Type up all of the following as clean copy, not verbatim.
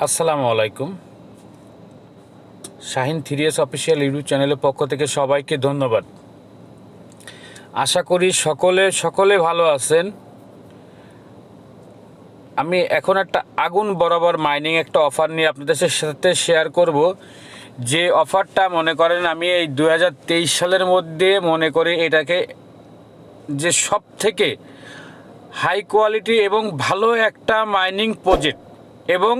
আসসালামু আলাইকুম। Shahin 3S official YouTube চ্যানেলের পক্ষ থেকে সবাইকে ধন্যবাদ। আশা করি সকলে ভালো আছেন। আমি এখন একটা আগুন বরাবর মাইনিং একটা অফার নিয়ে আপনাদের সাথে শেয়ার করব। যে অফারটা মনে করেন আমি এই 2023 সালের মধ্যে মনে করি এটাকে যে সব থেকে হাই কোয়ালিটি এবং ভালো একটা মাইনিং প্রজেক্ট, এবং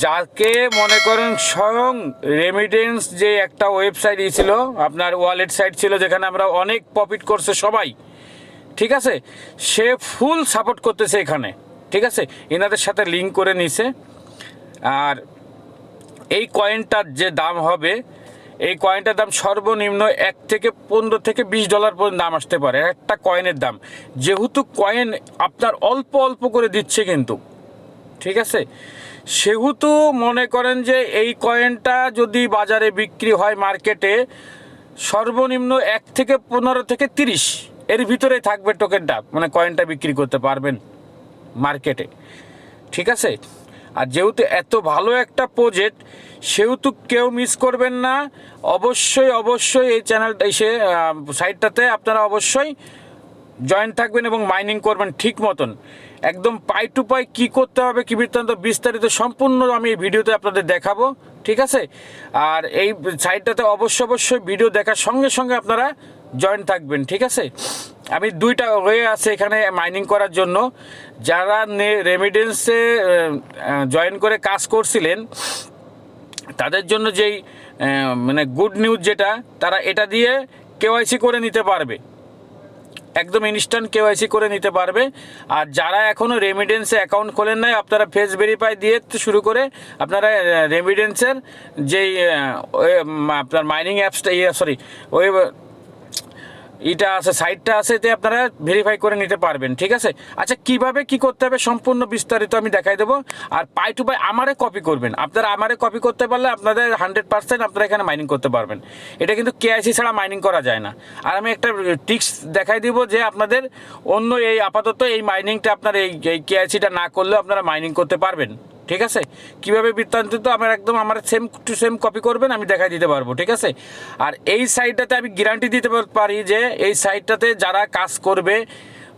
যাকে মনে করেন স্বয়ং রেমিটেন্স যে একটা ওয়েবসাইট ছিল, আপনার ওয়ালেট সাইট ছিল যেখানে আমরা অনেক প্রফিট করছে সবাই, ঠিক আছে, সে ফুল সাপোর্ট করতেছে এখানে, ঠিক আছে, এনাদের সাথে লিঙ্ক করে নিছে। আর এই কয়েনটার যে দাম হবে, এই কয়েনটার দাম সর্বনিম্ন $1 থেকে $15 থেকে $20 পর্যন্ত দাম আসতে পারে একটা কয়েনের দাম, যেহেতু কয়েন আপনার অল্প অল্প করে দিচ্ছে কিন্তু, ঠিক আছে, সেহেতু মনে করেন যে এই কয়েনটা যদি বাজারে বিক্রি হয় মার্কেটে সর্বনিম্ন 1 থেকে 15 থেকে 30 এর ভিতরে থাকবে টোকেনটা, মানে কয়েনটা বিক্রি করতে পারবেন মার্কেটে, ঠিক আছে। আর যেহেতু এত ভালো একটা প্রজেক্ট, সেহেতু কেউ মিস করবেন না। অবশ্যই এই চ্যানেলটা সাইটটাতে আপনারা অবশ্যই জয়েন থাকবেন এবং মাইনিং করবেন ঠিক মতন, একদম পাই টু পাই কী করতে হবে, কী বৃত্তান্ত বিস্তারিত সম্পূর্ণ আমি এই ভিডিওতে আপনাদের দেখাবো, ঠিক আছে। আর এই সাইটটাতে অবশ্যই ভিডিও দেখার সঙ্গে সঙ্গে আপনারা জয়েন থাকবেন, ঠিক আছে। আমি দুইটা ওয়ে আছে এখানে মাইনিং করার জন্য। যারা রেমিটেন্সে জয়েন করে কাজ করছিলেন তাদের জন্য যেই মানে গুড নিউজ যেটা, তারা এটা দিয়ে কেওয়াইসি করে নিতে পারবে, একদম ইনস্ট্যান্ট কেওয়াইসি করে নিতে পারবে। আর যারা এখনও রেমিটেন্সে অ্যাকাউন্ট খোলেন নাই, আপনারা ফেস ভেরিফাই দিয়ে শুরু করে আপনারা রেমিটেন্সের যেই আপনার মাইনিং অ্যাপসটা ওই এটা আছে, সাইটটা আছে, এতে আপনারা ভেরিফাই করে নিতে পারবেন, ঠিক আছে। আচ্ছা, কিভাবে কি করতে হবে সম্পূর্ণ বিস্তারিত আমি দেখাই দেবো। আর পাই টু পাই আমারে কপি করবেন, আপনারা আমারে কপি করতে পারলে আপনাদের 100% আপনারা এখানে মাইনিং করতে পারবেন। এটা কিন্তু কেআইসি ছাড়া মাইনিং করা যায় না। আর আমি একটা টিক্স দেখাই দিব যে আপনাদের অন্য এই আপাতত এই মাইনিংটা আপনার এই কেআইসিটা না করলেও আপনারা মাইনিং করতে পারবেন, ঠিক আছে। কীভাবে বৃত্তান্ত আমার সেম টু সেম কপি করবেন, আমি দেখাই দিতে পারবো, ঠিক আছে। আর এই সাইটটাতে আমি গ্যারান্টি দিতে পারি যে এই সাইটটাতে যারা কাজ করবে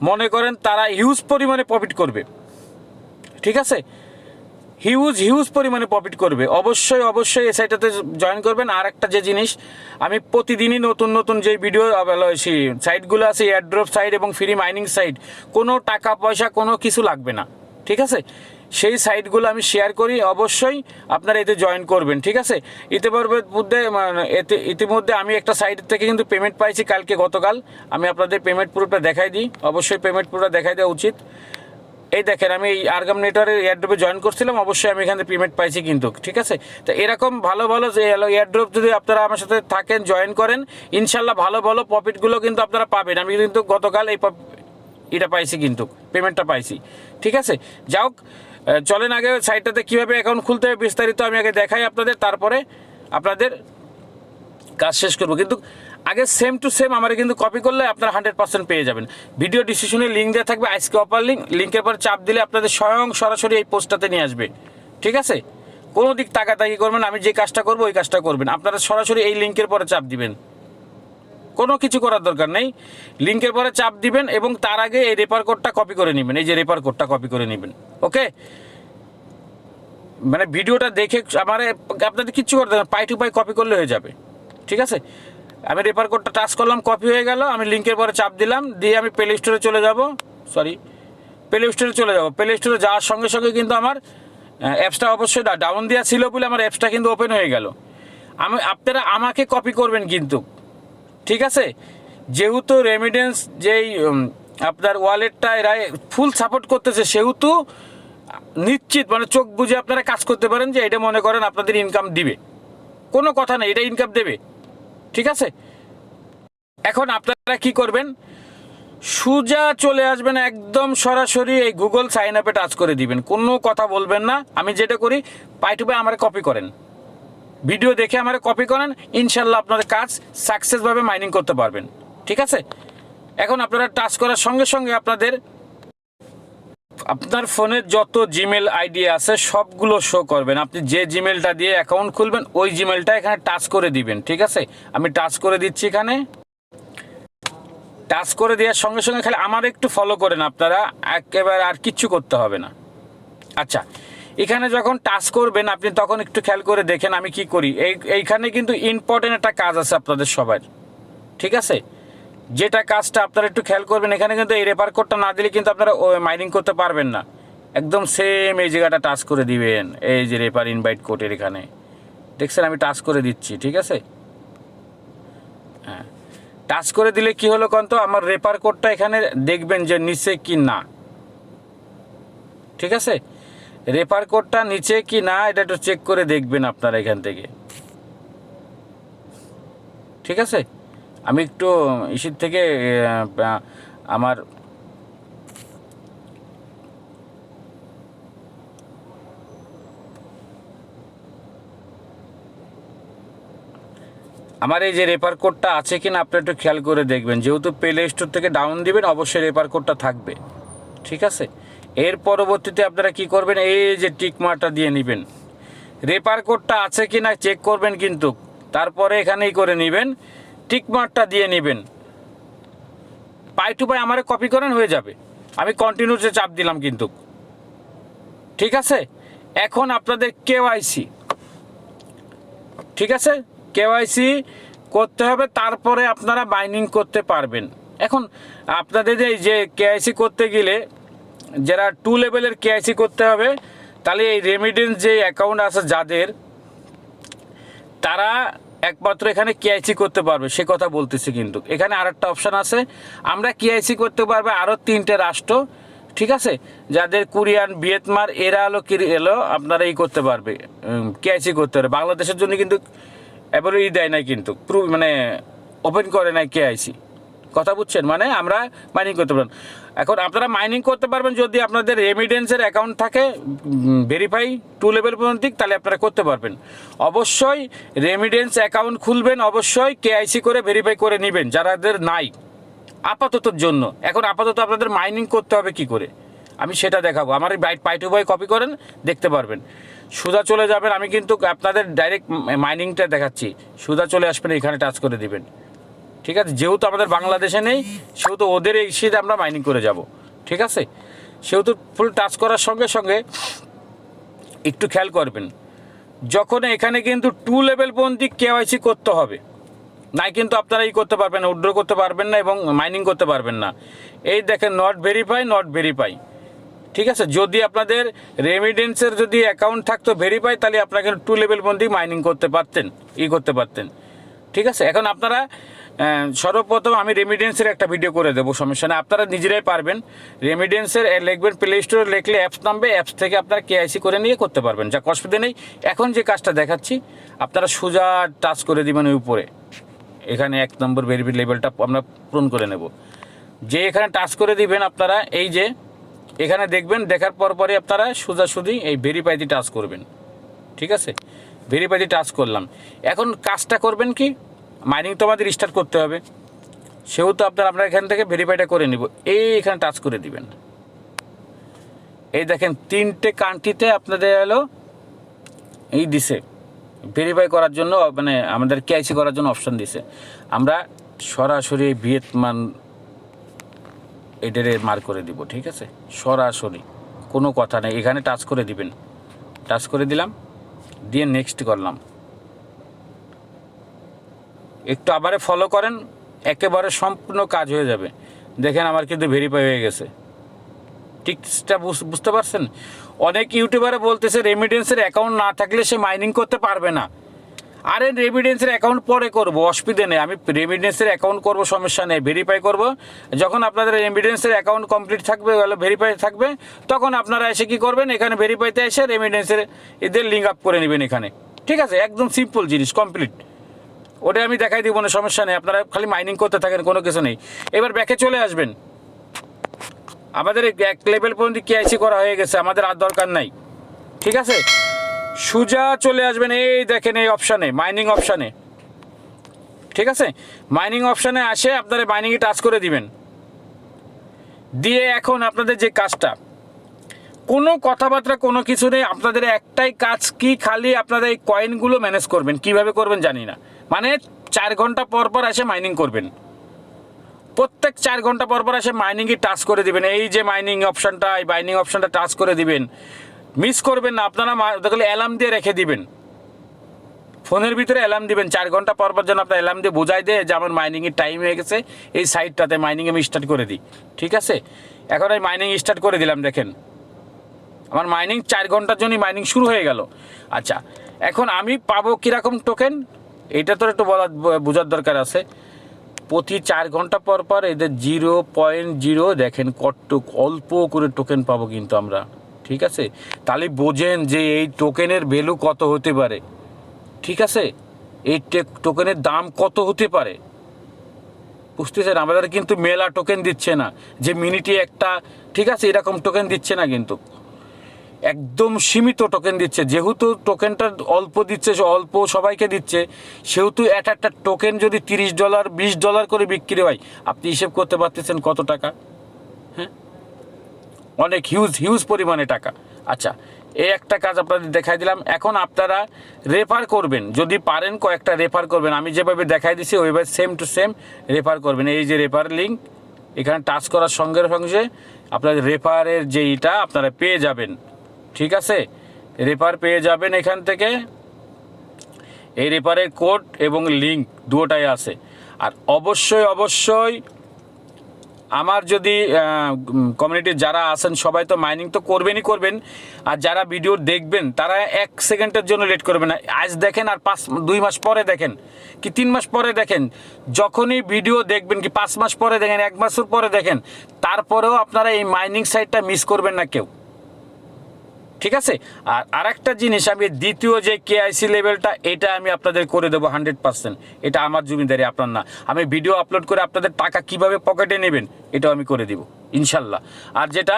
মনে করেন তারা হিউজ পরিমাণে প্রফিট করবে, ঠিক আছে, হিউজ পরিমাণে প্রফিট করবে। অবশ্যই এই সাইটটাতে জয়েন করবেন। আর একটা যে জিনিস, আমি প্রতিদিনই নতুন যেই ভিডিও সাইটগুলো আছে, এয়ারড্রপ সাইট এবং ফ্রি মাইনিং সাইট, কোনো টাকা পয়সা কোনো কিছু লাগবে না, ঠিক আছে, সেই সাইটগুলো আমি শেয়ার করি। অবশ্যই আপনারা এতে জয়েন করবেন, ঠিক আছে। ইতিমধ্যে আমি একটা সাইট থেকে কিন্তু পেমেন্ট পাইছি গতকাল। আমি আপনাদের পেমেন্ট প্রুফটা দেখাই দিই, অবশ্যই পেমেন্ট প্রুফটা দেখাই দেওয়া উচিত। এই দেখেন, আমি এই আর্গাম নেটওয়ার্কের এয়ারড্রপে জয়েন করছিলাম, অবশ্যই আমি এখানে পেমেন্ট পাইছি কিন্তু, ঠিক আছে। তো এরকম ভালো যে এয়ারড্রপ যদি আপনারা আমার সাথে থাকেন, জয়েন করেন, ইনশাল্লাহ ভালো প্রফিটগুলো কিন্তু আপনারা পাবেন। আমি কিন্তু গতকাল এটা পাইছি কিন্তু, পেমেন্টটা পাইছি, ঠিক আছে। যাও, চলেন আগে সাইটটাতে কীভাবে অ্যাকাউন্ট খুলতে হবে বিস্তারিত আমি আগে দেখাই আপনাদের, তারপরে আপনাদের কাজ শেষ করবো। কিন্তু আগে সেম টু সেম আমার কিন্তু কপি করলে আপনারা 100% পেয়ে যাবেন। ভিডিও ডিসক্রিপশনে লিঙ্ক দেওয়া থাকবে, আজকে অফার লিঙ্কের পর চাপ দিলে আপনাদের স্বয়ং সরাসরি এই পোস্টটাতে নিয়ে আসবে, ঠিক আছে। কোনো দিক তাকাতাকি করবেন, আমি যে কাজটা করবো ওই কাজটা করবেন, আপনারা সরাসরি এই লিঙ্কের পরে চাপ দিবেন, কোনো কিছু করার দরকার নেই। লিঙ্কের পরে চাপ দিবেন এবং তার আগে এই রেফার কোডটা কপি করে নেবেন, এই যে রেফার কোডটা কপি করে নেবেন, ওকে। মানে ভিডিওটা দেখে আপনাদের কিচ্ছু করতে হবে, পাই টু পাই কপি করলে হয়ে যাবে, ঠিক আছে। আমি রেফার কোডটা টাচ করলাম, কপি হয়ে গেল। আমি লিঙ্কের পরে চাপ দিলাম, দিয়ে আমি প্লে স্টোরে চলে যাব। প্লে স্টোরে যাওয়ার সঙ্গে সঙ্গে কিন্তু আমার অ্যাপসটা অবশ্যই ডাউন দেওয়া ছিল বলে আমার অ্যাপসটা কিন্তু ওপেন হয়ে গেল। আপনারা আমাকে কপি করবেন কিন্তু, ঠিক আছে। যেহেতু রেমিটেন্স যেই আপনার ওয়ালেটটা এরা ফুল সাপোর্ট করতেছে, সেহেতু নিশ্চিত মানে চোখ বুঝে আপনারা কাজ করতে পারেন যে এটা মনে করেন আপনাদের ইনকাম দিবে, কোনো কথা নেই, এটা ইনকাম দেবে, ঠিক আছে। এখন আপনারা কি করবেন, সোজা চলে আসবেন, একদম সরাসরি এই গুগল সাইন আপে টাচ করে দিবেন, কোনো কথা বলবেন না। আমি যেটা করি, পাই টু পাই আমার কপি করেন, ভিডিও দেখে আমার কপি করেন, ইনশাল্লাহ আপনাদের কাজ সাকসেসভাবে মাইনিং করতে পারবেন, ঠিক আছে। এখন আপনারা টাচ করার সঙ্গে সঙ্গে আপনাদের আপনার ফোনের যত জিমেল আইডি আছে সবগুলো শো করবেন। আপনি যে জিমেলটা দিয়ে অ্যাকাউন্ট খুলবেন ওই জিমেলটা এখানে টাচ করে দিবেন, ঠিক আছে? আমি টাচ করে দিচ্ছি এখানে। টাচ করে দেওয়ার সঙ্গে সঙ্গে খালি আমার একটু ফলো করেন আপনারা, একেবারে আর কিচ্ছু করতে হবে না। আচ্ছা, এখানে যখন টাচ করবেন আপনি তখন একটু খেয়াল করে দেখেন আমি কি করি। এইখানে কিন্তু ইম্পর্টেন্ট একটা কাজ আছে আপনাদের সবার, ঠিক আছে? যেটা কাজটা আপনারা একটু খেয়াল করবেন, এখানে কিন্তু এই রেফার কোডটা না দিলে কিন্তু আপনারা মাইনিং করতে পারবেন না। একদম সেম এই জায়গাটা টাচ করে দিবেন, এই যে রেফার ইনভাইট কোডের এখানে দেখছেন আমি টাচ করে দিচ্ছি, ঠিক আছে? হ্যাঁ, টাচ করে দিলে কি হলো কন্ত, আমার রেফার কোডটা এখানে দেখবেন যে নিচে কি না, ঠিক আছে? রেফার কোডটা নিচে কি না এটা একটু চেক করে দেখবেন আপনারা এখান থেকে, ঠিক আছে? আমি একটু ইসির থেকে আমার এই যে রেফার কোডটা আছে কিনা আপনি একটু খেয়াল করে দেখবেন। যেহেতু প্লে স্টোর থেকে ডাউন দিবেন অবশ্যই রেফার কোডটা থাকবে, ঠিক আছে? এর পরবর্তীতে আপনারা কি করবেন, এই যে টিক মার্কটা দিয়ে নেবেন। রেফার কোডটা আছে কিনা চেক করবেন, কিন্তু তারপরে এখানেই করে নেবেন, টিক মার্কটা দিয়ে নেবেন। পাই টু পাই আমারে কপি করেন হয়ে যাবে। আমি কন্টিনিউতে চাপ দিলাম কিন্তু, ঠিক আছে? এখন আপনাদের কেওয়াইসি, ঠিক আছে? কেওয়াইসি করতে হবে, তারপরে আপনারা বাইন্ডিং করতে পারবেন। এখন আপনাদের এই যে কেওয়াইসি করতে গেলে যারা 2 লেভেলের কেওয়াইসি করতে হবে, তাহলে এই রেমিটেন্স যে অ্যাকাউন্ট আছে যাদের, তারা একমাত্র এখানে কেওয়াইসি করতে পারবে, সে কথা বলতেছি। কিন্তু এখানে আরেকটা অপশান আছে, আমরা কেওয়াইসি করতে পারবে আরও 3টে রাষ্ট্র, ঠিক আছে? যাদের কোরিয়ান, ভিয়েতনাম, এরা এলো আপনারা এই করতে পারবে, কেওয়াইসি করতে পারবে। বাংলাদেশের জন্য কিন্তু এবারে দেয় নাই, কিন্তু মানে ওপেন করে নাই কেওয়াইসি, কথা বুঝছেন? মানে আমরা মাইনিং করতে পারবেন। এখন আপনারা মাইনিং করতে পারবেন যদি আপনাদের রেমিটেন্সের অ্যাকাউন্ট থাকে ভেরিফাই 2 লেভেল পর্যন্ত, তাহলে আপনারা করতে পারবেন। অবশ্যই রেমিটেন্স অ্যাকাউন্ট খুলবেন, অবশ্যই কেআইসি করে ভেরিফাই করে নেবেন যাদের নাই আপাততর জন্য। এখন আপাতত আপনাদের মাইনিং করতে হবে কি করে আমি সেটা দেখাবো। আমার এই পাই টু পাই কপি করেন, দেখতে পারবেন। সুদা চলে যাবেন, আমি কিন্তু আপনাদের ডাইরেক্ট মাইনিংটা দেখাচ্ছি। সুদা চলে আসবেন, এখানে টাচ করে দিবেন, ঠিক আছে? যেহেতু আমাদের বাংলাদেশে নেই সেহেতু ওদের এই সিটে আমরা মাইনিং করে যাব, ঠিক আছে? সেহেতু ফুল টাচ করার সঙ্গে সঙ্গে একটু খেয়াল করবেন, যখন এখানে কিন্তু 2 লেভেল পর্যন্ত কেওয়াইসি করতে হবে, নাই কিন্তু আপনারা এই করতে পারবেন না, উইথড্র করতে পারবেন না এবং মাইনিং করতে পারবেন না। এই দেখেন নট ভেরিফাই, ঠিক আছে? যদি আপনাদের রেমিটেন্সের যদি অ্যাকাউন্ট থাকতো ভেরিফাই, তাহলে আপনারা 2 লেভেল পর্যন্ত মাইনিং করতে পারতেন, করতে পারতেন, ঠিক আছে? এখন আপনারা সর্বপ্রথম আমি রেমিটেন্সের একটা ভিডিও করে দেবো, সমস্যা নেই, আপনারা নিজেরাই পারবেন। রেমিটেন্সের লিখবেন, প্লে স্টোরে লিখলে অ্যাপস নামবে, অ্যাপস থেকে আপনারা কেআইসি করে নিয়ে করতে পারবেন, যা অসুবিধা নেই। এখন যে কাজটা দেখাচ্ছি আপনারা সোজা টাচ করে দিবেন ওই উপরে, এখানে 1 নম্বর ভেরিফাই লেভেলটা আমরা পূরণ করে নেব। যে এখানে টাচ করে দিবেন আপনারা, এই যে এখানে দেখবেন, দেখার পরে আপনারা সোজাসুজি এই ভেরিফাইতে টাচ করবেন, ঠিক আছে? ভেরিফাইতে টাচ করলাম। এখন কাজটা করবেন কি, মাইনিং তো আমাদের স্টার্ট করতে হবে, সেহেতু আমরা এখান থেকে ভেরিফাইটা করে নিব। এখানে টাচ করে দিবেন, এই দেখেন 3টে কান্ট্রিতে আপনাদের এলো এই দিছে ভেরিফাই করার জন্য, মানে আমাদের কেআইসি করার জন্য অপশান দিছে। আমরা সরাসরি ভিয়েতনাম এটারে মার্ক করে দিব, ঠিক আছে? সরাসরি কোনো কথা নেই, এখানে টাচ করে দিবেন। টাচ করে দিলাম, দিয়ে নেক্সট করলাম। একটু আবারে ফলো করেন, একেবারে সম্পূর্ণ কাজ হয়ে যাবে। দেখেন আমার কিন্তু ভেরিফাই হয়ে গেছে, টিক্সটা বুঝতে পারছেন? অনেক ইউটিউবারে বলতেছে রেমিটেন্সের অ্যাকাউন্ট না থাকলে সে মাইনিং করতে পারবে না। আরে রেমিটেন্সের অ্যাকাউন্ট পরে করবো, অসুবিধে নেই, আমি রেমিটেন্সের অ্যাকাউন্ট করবো, সমস্যা নেই, ভেরিফাই করব। যখন আপনাদের রেমিটেন্সের অ্যাকাউন্ট কমপ্লিট থাকবে, ভেরিফাই থাকবে, তখন আপনারা এসে কী করবেন, এখানে ভেরিফাইতে এসে রেমিটেন্সের এদের লিঙ্ক আপ করে নেবেন এখানে, ঠিক আছে? একদম সিম্পল জিনিস, কমপ্লিট। ওটা আমি দেখাই দিব না, সমস্যা নেই, আপনারা খালি মাইনিং করতে থাকেন, কোনো কিছু নেই। এবার ব্যাকে চলে আসবেন, আমাদের 1 লেভেল পর্যন্ত কেআইসি করা হয়ে গেছে, আমাদের আর দরকার নাই, ঠিক আছে? সোজা চলে আসবেন, এই দেখেন এই অপশানে, মাইনিং অপশানে, ঠিক আছে? মাইনিং অপশানে আসে আপনারা মাইনিংয়ে টাচ করে দিবেন। দিয়ে এখন আপনাদের যে কাজটা, কোনো কথাবার্তা কোনো কিছু নেই, আপনাদের একটাই কাজ কি, খালি আপনাদের এই কয়েনগুলো ম্যানেজ করবেন। কিভাবে করবেন জানি না, মানে 4 ঘন্টা পর পর এসে মাইনিং করবেন, প্রত্যেক 4 ঘন্টা পর পর এসে মাইনিংয়ে টাচ করে দিবেন। এই যে মাইনিং অপশানটা, এই মাইনিং অপশানটা টাচ করে দিবেন, মিস করবেন না। আপনারা দেখলে অ্যালার্ম দিয়ে রেখে দিবেন, ফোনের ভিতরে অ্যালার্ম দিবেন 4 ঘন্টা পর পর, যেন আপনার অ্যালার্ম দিয়ে বোঝাই দেয় যে আমার মাইনিংয়ের টাইম হয়ে গেছে, এই সাইটটাতে মাইনিং আমি স্টার্ট করে দিই। ঠিক আছে, এখন এই মাইনিং স্টার্ট করে দিলাম, দেখেন আমার মাইনিং 4 ঘন্টার জন্যই মাইনিং শুরু হয়ে গেল। আচ্ছা, এখন আমি পাবো কীরকম টোকেন, এটা তো একটু বোঝার দরকার আছে। প্রতি 4 ঘন্টা পর পর এদের 0.0 দেখেন কত অল্প করে টোকেন পাবো কিন্তু আমরা। ঠিক আছে, তাহলে বোঝেন যে এই টোকেনের ভ্যালু কত হতে পারে। ঠিক আছে, এই টোকেনের দাম কত হতে পারে বুঝতেছেন। আমাদের কিন্তু মেলা টোকেন দিচ্ছে না যে মিনিটে একটা, ঠিক আছে, এরকম টোকেন দিচ্ছে না, কিন্তু একদম সীমিত টোকেন দিচ্ছে। যেহেতু টোকেনটা অল্প দিচ্ছে, অল্প সবাইকে দিচ্ছে, সেহেতু একটা টোকেন যদি $30 $20 করে বিক্রি হয়, আপনি হিসেব করতে পারতেছেন কত টাকা। হ্যাঁ, অনেক হিউজ পরিমাণে টাকা। আচ্ছা, এই একটা কাজ আপনাদের দেখাই দিলাম। এখন আপনারা রেফার করবেন, যদি পারেন কয়েকটা রেফার করবেন। আমি যেভাবে দেখাই দিচ্ছি ওইভাবে সেম টু সেম রেফার করবেন। এই যে রেফার লিঙ্ক, এখানে টাচ করার সঙ্গে সঙ্গে আপনাদের রেফারের যে এটা আপনারা পেয়ে যাবেন। ঠিক আছে, রেফার পেয়ে যাবেন এখান থেকে। এই রেফারের কোড এবং লিঙ্ক দুটোটাই আছে। আর অবশ্যই আমার যদি কমিউনিটির যারা আছেন সবাই তো মাইনিং তো করবেন। আর যারা ভিডিও দেখবেন তারা 1 সেকেন্ডের জন্য লেট করবেন না। আজ দেখেন আর 2 মাস পরে দেখেন, কি 3 মাস পরে দেখেন, যখনই ভিডিও দেখবেন, কি 5 মাস পরে দেখেন, 1 বছর পরে দেখেন, তারপরেও আপনারা এই মাইনিং সাইটটা মিস করবেন না কেউ। ঠিক আছে, আর আরেকটা জিনিস, আমি দ্বিতীয় যে KYC লেভেলটা, এটা আমি আপনাদের করে দেবো 100%। এটা আমার জমিদারি, আপনার না। আমি ভিডিও আপলোড করে আপনাদের টাকা কিভাবে পকেটে নেবেন এটাও আমি করে দিব ইনশাল্লাহ। আর যেটা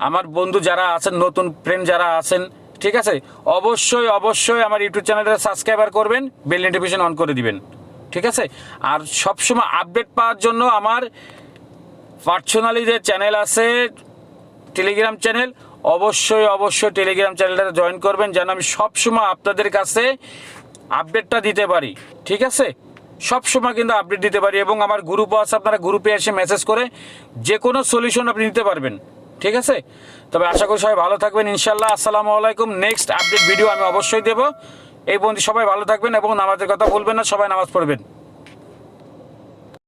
আমার বন্ধু যারা আছেন, নতুন ফ্রেন্ড যারা আছেন, ঠিক আছে, অবশ্যই আমার ইউটিউব চ্যানেলটা সাবস্ক্রাইবার করবেন, বেল নোটিফিকেশন অন করে দিবেন। ঠিক আছে, আর সবসময় আপডেট পাওয়ার জন্য আমার পার্সোনালি যে চ্যানেল আছে, টেলিগ্রাম চ্যানেল, অবশ্যই টেলিগ্রাম চ্যানেলটা জয়েন করবেন, যেন আমি সবসময় আপনাদের কাছে আপডেটটা দিতে পারি। ঠিক আছে, সবসময় কিন্তু আপডেট দিতে পারি। এবং আমার গ্রুপও আছে, আপনারা গ্রুপে এসে মেসেজ করে যে কোনো সলিউশন আপনি নিতে পারবেন। ঠিক আছে, তবে আশা করি সবাই ভালো থাকবেন ইনশাল্লাহ। আসসালামু আলাইকুম। নেক্সট আপডেট ভিডিও আমি অবশ্যই দেবো। এই বন্ধু সবাই ভালো থাকবেন এবং নামাজের কথা বলবেন না, সবাই নামাজ পড়বেন।